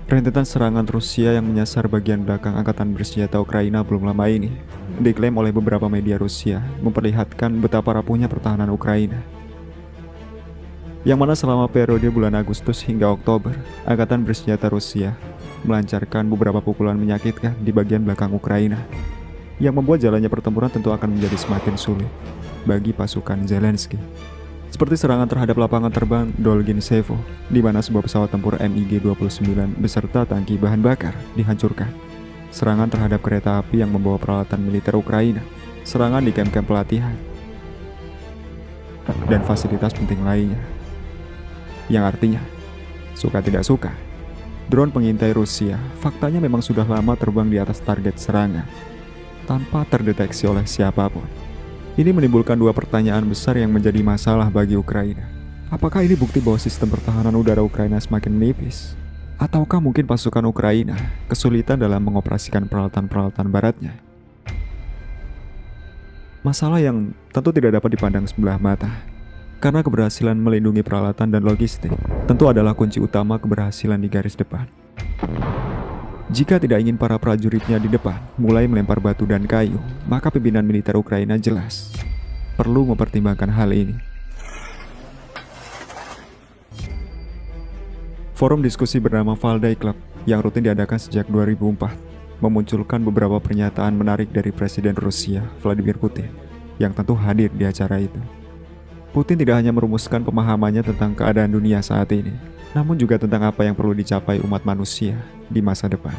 Rentetan serangan Rusia yang menyasar bagian belakang angkatan bersenjata Ukraina belum lama ini diklaim oleh beberapa media Rusia memperlihatkan betapa rapuhnya pertahanan Ukraina. Yang mana selama periode bulan Agustus hingga Oktober, angkatan bersenjata Rusia melancarkan beberapa pukulan menyakitkan di bagian belakang Ukraina, yang membuat jalannya pertempuran tentu akan menjadi semakin sulit bagi pasukan Zelensky. Seperti serangan terhadap lapangan terbang Dolginsevo, di mana sebuah pesawat tempur MiG-29 beserta tangki bahan bakar dihancurkan. Serangan terhadap kereta api yang membawa peralatan militer Ukraina, serangan di kamp-kamp pelatihan, dan fasilitas penting lainnya. Yang artinya, suka tidak suka, drone pengintai Rusia faktanya memang sudah lama terbang di atas target serangan, tanpa terdeteksi oleh siapapun. Ini menimbulkan dua pertanyaan besar yang menjadi masalah bagi Ukraina. Apakah ini bukti bahwa sistem pertahanan udara Ukraina semakin menipis? Ataukah mungkin pasukan Ukraina kesulitan dalam mengoperasikan peralatan-peralatan baratnya? Masalah yang tentu tidak dapat dipandang sebelah mata, karena keberhasilan melindungi peralatan dan logistik tentu adalah kunci utama keberhasilan di garis depan. Jika tidak ingin para prajuritnya di depan mulai melempar batu dan kayu, maka pimpinan militer Ukraina jelas perlu mempertimbangkan hal ini. Forum diskusi bernama Valdai Club yang rutin diadakan sejak 2004 memunculkan beberapa pernyataan menarik dari Presiden Rusia, Vladimir Putin, yang tentu hadir di acara itu. Putin tidak hanya merumuskan pemahamannya tentang keadaan dunia saat ini, namun juga tentang apa yang perlu dicapai umat manusia di masa depan.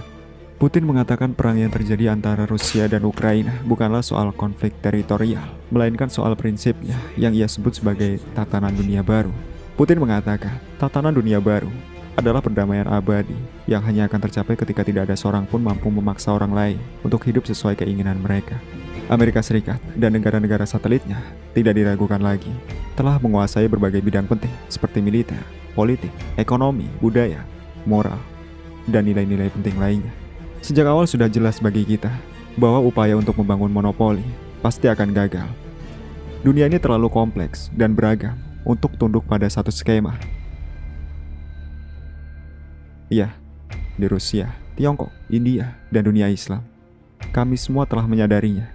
Putin mengatakan perang yang terjadi antara Rusia dan Ukraina bukanlah soal konflik teritorial, melainkan soal prinsipnya yang ia sebut sebagai tatanan dunia baru. Putin mengatakan tatanan dunia baru adalah perdamaian abadi yang hanya akan tercapai ketika tidak ada seorang pun mampu memaksa orang lain untuk hidup sesuai keinginan mereka. Amerika Serikat dan negara-negara satelitnya tidak diragukan lagi telah menguasai berbagai bidang penting seperti militer, politik, ekonomi, budaya, moral, dan nilai-nilai penting lainnya. Sejak awal sudah jelas bagi kita bahwa upaya untuk membangun monopoli pasti akan gagal. Dunia ini terlalu kompleks dan beragam untuk tunduk pada satu skema. Ya, di Rusia, Tiongkok, India, dan dunia Islam, kami semua telah menyadarinya.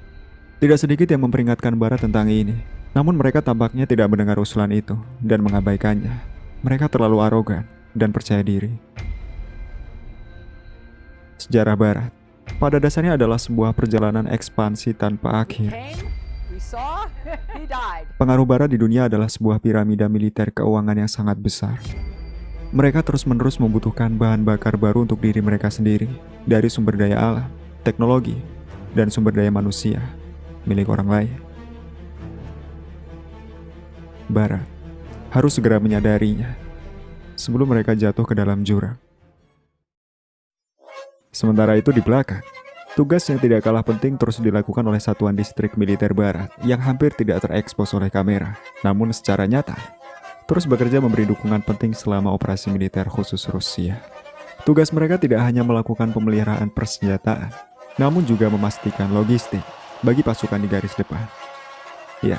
Tidak sedikit yang memperingatkan Barat tentang ini, namun mereka tampaknya tidak mendengar usulan itu dan mengabaikannya. Mereka terlalu arogan dan percaya diri. Sejarah Barat pada dasarnya adalah sebuah perjalanan ekspansi tanpa akhir. Pengaruh Barat di dunia adalah sebuah piramida militer keuangan yang sangat besar. Mereka terus-menerus membutuhkan bahan bakar baru untuk diri mereka sendiri dari sumber daya alam, teknologi, dan sumber daya manusia milik orang lain. Barat harus segera menyadarinya sebelum mereka jatuh ke dalam jurang. Sementara itu di belakang, tugas yang tidak kalah penting terus dilakukan oleh satuan distrik militer Barat yang hampir tidak terekspos oleh kamera, namun secara nyata terus bekerja memberi dukungan penting selama operasi militer khusus Rusia. Tugas mereka tidak hanya melakukan pemeliharaan persenjataan, namun juga memastikan logistik bagi pasukan di garis depan. Ya,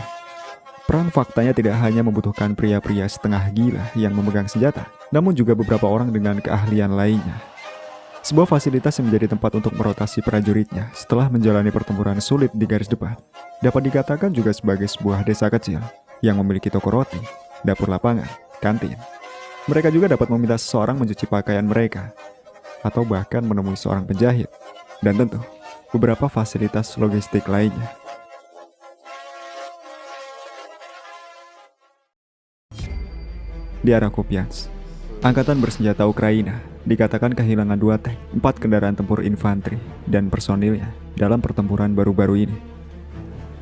perang faktanya tidak hanya membutuhkan pria-pria setengah gila yang memegang senjata, namun juga beberapa orang dengan keahlian lainnya. Sebuah fasilitas yang menjadi tempat untuk merotasi prajuritnya setelah menjalani pertempuran sulit di garis depan dapat dikatakan juga sebagai sebuah desa kecil yang memiliki toko roti, dapur lapangan, kantin. Mereka juga dapat meminta seseorang mencuci pakaian mereka, atau bahkan menemui seorang penjahit, dan tentu beberapa fasilitas logistik lainnya. Di arah Kupiansk, angkatan bersenjata Ukraina dikatakan kehilangan 2 tank, 4 kendaraan tempur infanteri, dan personilnya dalam pertempuran baru-baru ini.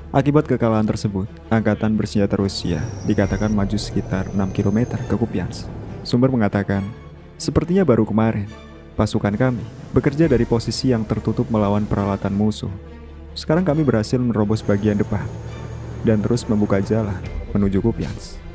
Akibat kekalahan tersebut, angkatan bersenjata Rusia dikatakan maju sekitar 6 km ke Kupiansk. Sumber mengatakan, sepertinya baru kemarin, pasukan kami bekerja dari posisi yang tertutup melawan peralatan musuh. Sekarang kami berhasil menerobos bagian depan dan terus membuka jalan menuju Kupiansk.